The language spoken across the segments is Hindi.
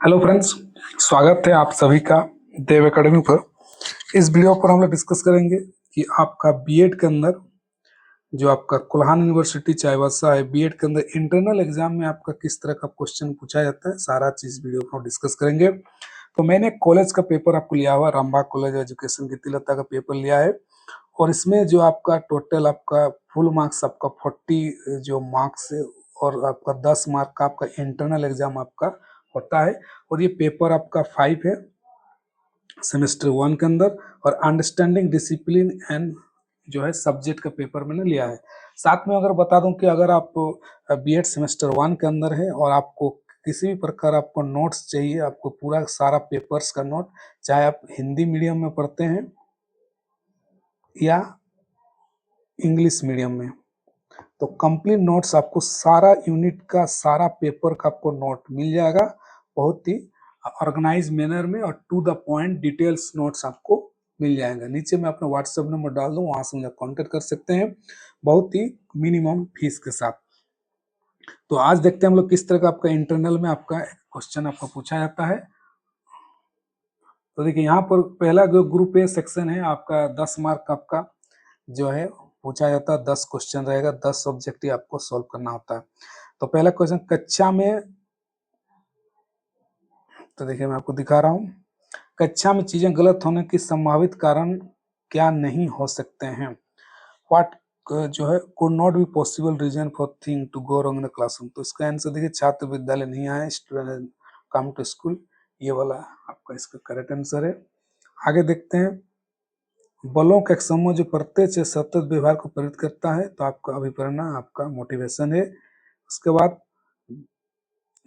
हेलो फ्रेंड्स, स्वागत है आप सभी का देव एकेडमी पर। इस वीडियो पर हम लोग डिस्कस करेंगे कि आपका बीएड के अंदर जो आपका कोल्हान यूनिवर्सिटी चाईबासा है, बीएड के अंदर इंटरनल एग्जाम में आपका किस तरह का क्वेश्चन पूछा जाता है, सारा चीज वीडियो पर डिस्कस करेंगे। तो मैंने कॉलेज का पेपर आपको लिया हुआ, रामबाग कॉलेज एजुकेशन की तिलता का पेपर लिया है। और इसमें जो आपका टोटल आपका फुल मार्क्स आपका 40 जो मार्क्स है, और आपका 10 मार्क का आपका इंटरनल एग्जाम आपका होता है। और ये पेपर आपका 5 है सेमेस्टर 1 के अंदर। और अंडरस्टैंडिंग डिसिप्लिन एंड जो है सब्जेक्ट का पेपर मैंने लिया है। साथ में अगर बता दूं कि अगर आप बीएड सेमेस्टर 1 के अंदर है और आपको किसी भी प्रकार आपको नोट्स चाहिए, आपको पूरा सारा पेपर्स का नोट, चाहे आप हिंदी मीडियम में पढ़ते हैं या इंग्लिश मीडियम में, तो कंप्लीट नोट्स आपको सारा यूनिट का सारा पेपर का आपको नोट मिल जाएगा बहुत ही ऑर्गेनाइज मैनर में, और to the point details notes आपको मिल जाएगा। नीचे मैं अपना व्हाट्सएप नंबर डाल दूं, वहां से मुझे कांटेक्ट कर सकते हैं बहुत ही मिनिमम फीस के साथ। तो आज देखते हैं हम लोग किस तरह का आपका इंटरनल में आपका क्वेश्चन आपका पूछा जाता है। तो देखिए यहाँ पर पहला जो ग्रुप ए सेक्शन है आपका 10 मार्क आपका जो है पूछा जाता है। 10 क्वेश्चन रहेगा, 10 ऑब्जेक्टिव आपको सॉल्व करना होता है। तो पहला क्वेश्चन, कक्षा में, तो देखिए मैं आपको दिखा रहा हूँ, कक्षा में चीजें गलत होने की संभावित कारण क्या नहीं हो सकते हैं। व्हाट जो है could not be possible reason for thing to go wrong in classroom. तो इसका आंसर देखिए, छात्र विद्यालय नहीं आए, स्टूडेंट कम टू स्कूल, ये वाला आपका इसका करेक्ट आंसर है। आगे देखते हैं, बलों का एक समूह जो प्रत्यक्ष या सतत व्यवहार को प्रेरित करता है, तो आपका अभिप्रेरणा आपका मोटिवेशन है। उसके बाद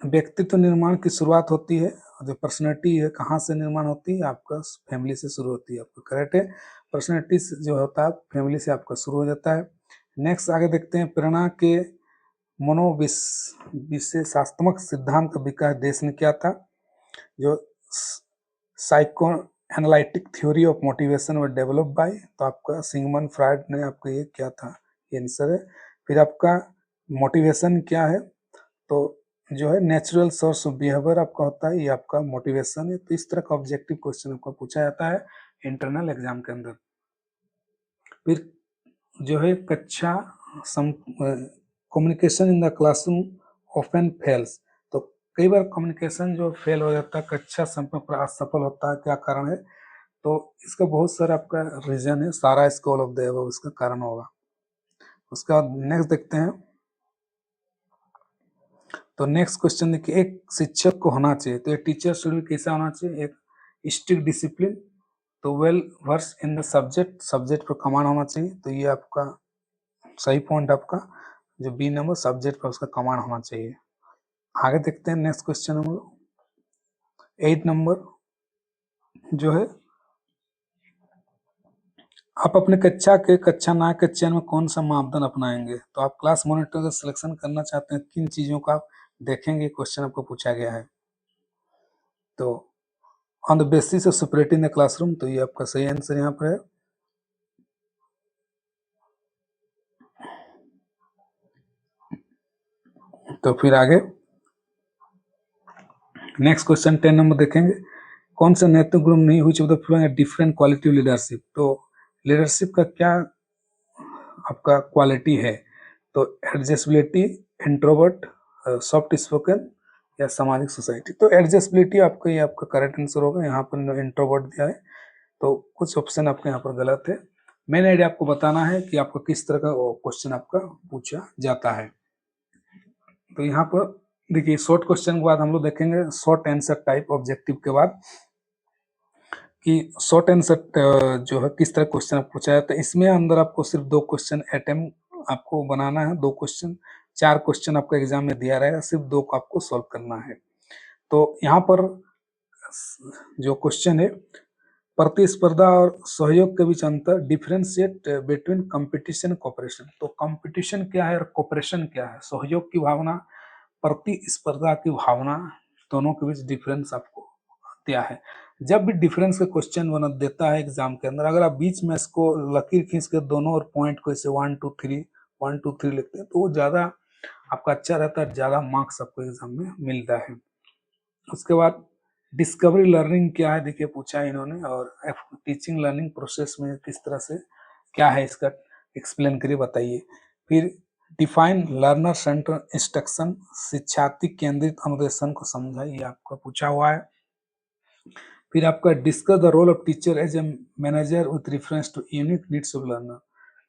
व्यक्तित्व निर्माण की शुरुआत होती है, जो पर्सनैलिटी है कहाँ से निर्माण होती है, आपका फैमिली से शुरू होती है, आपका करेक्ट है। पर्सनैलिटी जो होता है फैमिली से आपका शुरू हो जाता है। नेक्स्ट आगे देखते हैं, प्रेरणा के मनोविश्लेषणात्मक सिद्धांत का विकास देश ने किया था, जो psycho analytic theory of motivation were develop by, तो आपका सिगमंड फ्रायड ने आपको ये क्या था, ये आंसर है। फिर आपका मोटिवेशन क्या है, तो जो है नेचुरल सोर्स ऑफ बिहेवियर आपका होता है, ये आपका मोटिवेशन है। तो इस तरह का ऑब्जेक्टिव क्वेश्चन आपका पूछा जाता है इंटरनल एग्जाम के अंदर। फिर जो है कक्षा communication in the classroom often fails, तो कई बार कम्युनिकेशन जो फेल हो जाता है, कक्षा संपर्क पर असफल होता है, क्या कारण है, तो इसका बहुत सारा आपका रीजन है, सारा इसका ऑल ऑफ द अबव इसका कारण होगा। उसके बाद नेक्स्ट देखते हैं, तो नेक्स्ट क्वेश्चन देखिए, एक शिक्षक को होना चाहिए, तो एक टीचर शुड भी कैसा होना चाहिए, एक स्ट्रिक्ट डिसिप्लिन, तो well versed in the subject, subject पर कमांड होना चाहिए, तो ये आपका सही पॉइंट आपका जो बी नंबर सब्जेक्ट पर उसका कमांड होना चाहिए। आगे देखते हैं नेक्स्ट क्वेश्चन हम लोग, 8 नंबर जो है, आप अपने कक्षा 9 के चयन में कौन सा मापदंड अपनाएंगे। तो आप क्लास मॉनिटर का सिलेक्शन करना चाहते हैं, किन चीजों का आप देखेंगे, क्वेश्चन आपको पूछा गया है। तो on the basis of separating the classroom, तो ये आपका सही आंसर यहाँ पर है। तो फिर आगे नेक्स्ट क्वेश्चन 10 नंबर देखेंगे, कौन सा नैतिक गुण नहीं हुई of the following different quality of leadership. तो लीडरशिप का क्या आपका क्वालिटी है, तो एडजस्टेबिलिटी, इंट्रोवर्ट, सॉफ्ट स्पोकन या सामाजिक सोसाइटी। तो एडजस्टेबिलिटी आपका ये आपका करेक्ट आंसर होगा, यहाँ पर इंट्रोवर्ट दिया है, तो कुछ ऑप्शन आपके यहाँ पर गलत है। मेन आइडिया आपको बताना है कि आपको किस तरह का क्वेश्चन आपका पूछा जाता है। तो यहाँ पर देखिए, शॉर्ट क्वेश्चन के बाद हम लोग देखेंगे शॉर्ट आंसर टाइप ऑब्जेक्टिव के बाद, कि शॉर्ट आंसर जो है किस तरह क्वेश्चन पूछा जाता है। इसमें अंदर आपको सिर्फ 2 क्वेश्चन अटेम्प्ट आपको बनाना है, 2 क्वेश्चन, 4 क्वेश्चन आपका एग्जाम में दिया रहेगा, सिर्फ 2 को आपको सॉल्व करना है। तो यहाँ पर जो क्वेश्चन है, प्रतिस्पर्धा और सहयोग के बीच अंतर, डिफरेंशिएट बिटवीन कंपटीशन और कोऑपरेशन। तो कंपटीशन क्या है और कोऑपरेशन क्या है, सहयोग की भावना, प्रतिस्पर्धा की भावना, दोनों के बीच डिफरेंस आपको क्या है। जब भी डिफरेंस का क्वेश्चन बना देता है एग्जाम के अंदर, अगर आप बीच में इसको लकीर खींच के दोनों और पॉइंट को ऐसे 1 2 3 1 2 3 लिखते हैं, तो वो ज्यादा आपका अच्छा रहता है, ज्यादा मार्क्स आपको एग्जाम में मिलता है। उसके बाद डिस्कवरी लर्निंग क्या है देखिए पूछा है इन्होंने, और टीचिंग लर्निंग प्रोसेस में किस तरह से क्या है इसका एक्सप्लेन करिए बताइए। फिर डिफाइन लर्नर सेंटर इंस्ट्रक्शन, शिक्षार्थी केंद्रित अनुदेशन को समझाइए, आपका पूछा हुआ है। फिर आपका discuss the role of teacher as a manager with reference to unique needs of learner,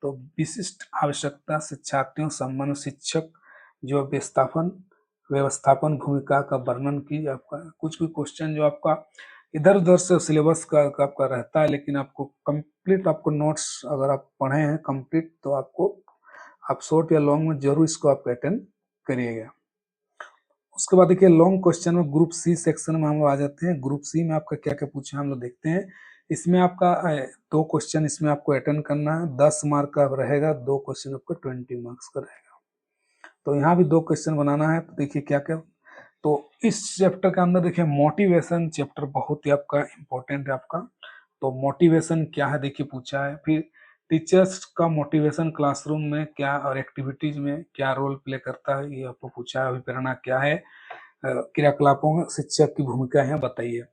तो विशिष्ट आवश्यकता शिक्षार्थियों संबंध शिक्षक जो व्यवस्थापन भूमिका का वर्णन की। आपका कुछ भी क्वेश्चन जो आपका इधर उधर से सिलेबस का आपका रहता है, लेकिन आपको कंप्लीट आपको नोट्स अगर आप पढ़े हैं कंप्लीट तो आपको आप शॉर्ट या लॉन्ग में जरूर इसको आप अटेंड करिएगा। उसके बाद देखिए लॉन्ग क्वेश्चन में ग्रुप सी सेक्शन में हम लोग आ जाते हैं। ग्रुप सी में आपका क्या क्या पूछा हम लोग देखते हैं। इसमें आपका 2 क्वेश्चन इसमें आपको अटेंड करना है, 10 मार्क का रहेगा, 2 क्वेश्चन आपको 20 मार्क्स का रहेगा। तो यहाँ भी 2 क्वेश्चन बनाना है। तो देखिए क्या क्या, तो इस चैप्टर के अंदर देखिए मोटिवेशन चैप्टर बहुत ही आपका इम्पोर्टेंट है आपका। तो मोटिवेशन क्या है देखिए पूछा है। फिर टीचर्स का मोटिवेशन क्लासरूम में क्या और एक्टिविटीज में क्या रोल प्ले करता है, ये आपको पूछा है। अभिप्रेरणा क्या है, क्रियाकलापों में शिक्षक की भूमिका है, बताइए।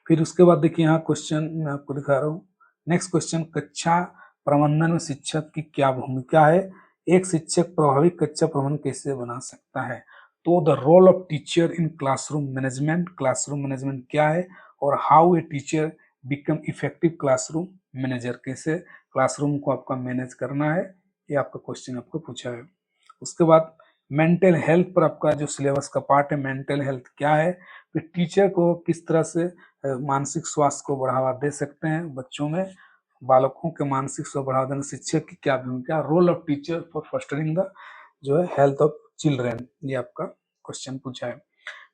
फिर उसके बाद देखिए यहाँ क्वेश्चन मैं आपको दिखा रहा हूँ। नेक्स्ट क्वेश्चन, कक्षा प्रबंधन में शिक्षक की क्या भूमिका है, एक शिक्षक प्रभावी कक्षा प्रबंधन कैसे बना सकता है। तो the role of teacher in classroom management क्या है, और how a teacher become effective classroom manager, कैसे क्लासरूम को आपका मैनेज करना है, ये आपका क्वेश्चन आपको पूछा है। उसके बाद मेंटल हेल्थ पर आपका जो सिलेबस का पार्ट है, मेंटल हेल्थ क्या है, फिर टीचर को किस तरह से मानसिक स्वास्थ्य को बढ़ावा दे सकते हैं बच्चों में, बालकों के मानसिक स्वास्थ्य बढ़ावा देने शिक्षक की क्या भूमिका, role of teacher for fostering the जो है हेल्थ ऑफ चिल्ड्रेन, ये आपका क्वेश्चन पूछा है।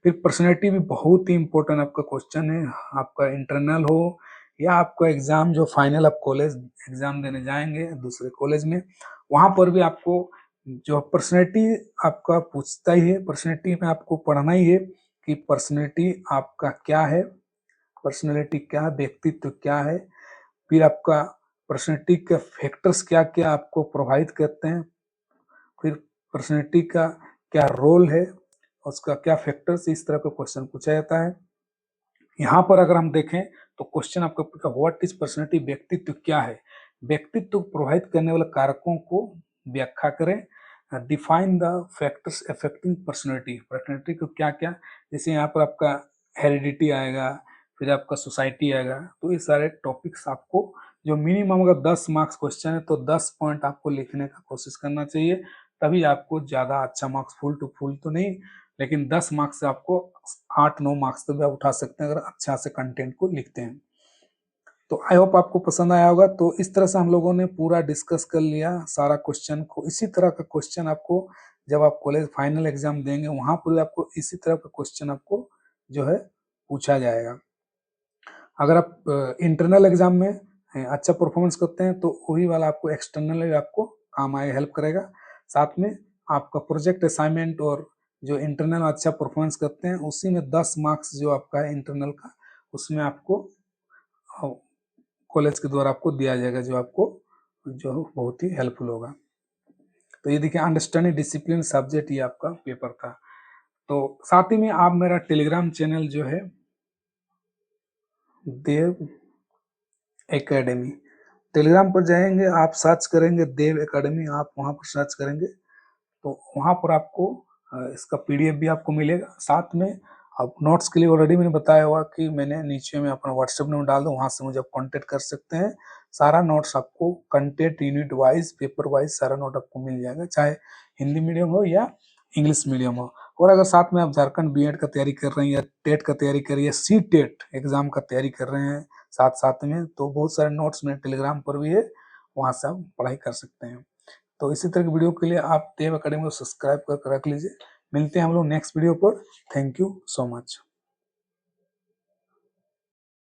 फिर पर्सनैलिटी भी बहुत ही इंपॉर्टेंट आपका क्वेश्चन है। आपका इंटरनल हो या आपका एग्जाम जो फाइनल आप कॉलेज एग्जाम देने जाएंगे दूसरे कॉलेज में, वहां पर भी आपको जो पर्सनैलिटी आपका पूछता ही है। पर्सनैलिटी में आपको पढ़ना ही है कि पर्सनैलिटी आपका क्या है, पर्सनैलिटी क्या है, व्यक्तित्व क्या है, फिर आपका पर्सनैलिटी के फैक्टर्स क्या क्या आपको प्रभावित करते हैं, फिर पर्सनैलिटी का क्या रोल है, उसका क्या फैक्टर्स, इस तरह का क्वेश्चन पूछा जाता है। यहाँ पर अगर हम देखें तो क्वेश्चन आपका पूछा व्हाट इज पर्सनैलिटी, व्यक्तित्व क्या है, व्यक्तित्व प्रभावित करने वाले कारकों को व्याख्या करें। Define the factors affecting personality को क्या क्या, जैसे यहाँ पर आपका हेरिडिटी आएगा, फिर आपका सोसाइटी आएगा। तो ये सारे टॉपिक्स आपको जो मिनिमम अगर 10 मार्क्स क्वेश्चन है तो 10 पॉइंट आपको लिखने का कोशिश करना चाहिए, तभी आपको ज्यादा अच्छा मार्क्स, फुल टू फुल तो नहीं, लेकिन 10 मार्क्स से आपको 8-9 मार्क्स तो भी आप उठा सकते हैं अगर अच्छा से कंटेंट को लिखते हैं। तो आई होप आपको पसंद आया होगा। तो इस तरह से हम लोगों ने पूरा डिस्कस कर लिया सारा क्वेश्चन को। इसी तरह का क्वेश्चन आपको जब आप कॉलेज फाइनल एग्जाम देंगे वहां पर आपको इसी तरह का क्वेश्चन आपको जो है पूछा जाएगा। अगर आप इंटरनल एग्जाम में अच्छा परफॉर्मेंस करते हैं तो वही वाला आपको एक्सटर्नल में आपको काम आए, हेल्प करेगा। साथ में आपका प्रोजेक्ट असाइनमेंट और जो इंटरनल अच्छा परफॉर्मेंस करते हैं उसी में 10 मार्क्स जो आपका है इंटरनल का, उसमें आपको कॉलेज के द्वारा आपको दिया जाएगा, जो आपको जो बहुत ही हेल्पफुल होगा। तो ये देखिए अंडरस्टैंडिंग डिसिप्लिन सब्जेक्ट, ये आपका पेपर था। तो साथ ही में आप मेरा टेलीग्राम चैनल जो है देव एकेडमी, टेलीग्राम पर जाएंगे आप, सर्च करेंगे देव एकेडमी, आप वहां पर सर्च करेंगे तो वहां पर आपको इसका पीडीएफ भी आपको मिलेगा। साथ में आप नोट्स के लिए ऑलरेडी मैंने बताया हुआ कि मैंने नीचे में अपना व्हाट्सएप नंबर डाल दूँ, वहां से मुझे आप कॉन्टेक्ट कर सकते हैं। सारा नोट्स आपको content unit wise paper wise सारा नोट आपको मिल जाएगा, चाहे हिंदी मीडियम हो या इंग्लिश मीडियम हो। और अगर साथ में आप झारखंड बीएड का तैयारी कर रहे हैं या टेट का तैयारी कर रहे हैं या सी टेट एग्जाम का तैयारी कर रहे हैं साथ साथ में, तो बहुत सारे नोट्स मेरे टेलीग्राम पर भी है, वहां से आप पढ़ाई कर सकते हैं। तो इसी तरह की वीडियो के लिए आप देव एकेडमी को सब्सक्राइब करके रख लीजिए। मिलते हैं हम लोग नेक्स्ट वीडियो पर। Thank you so much.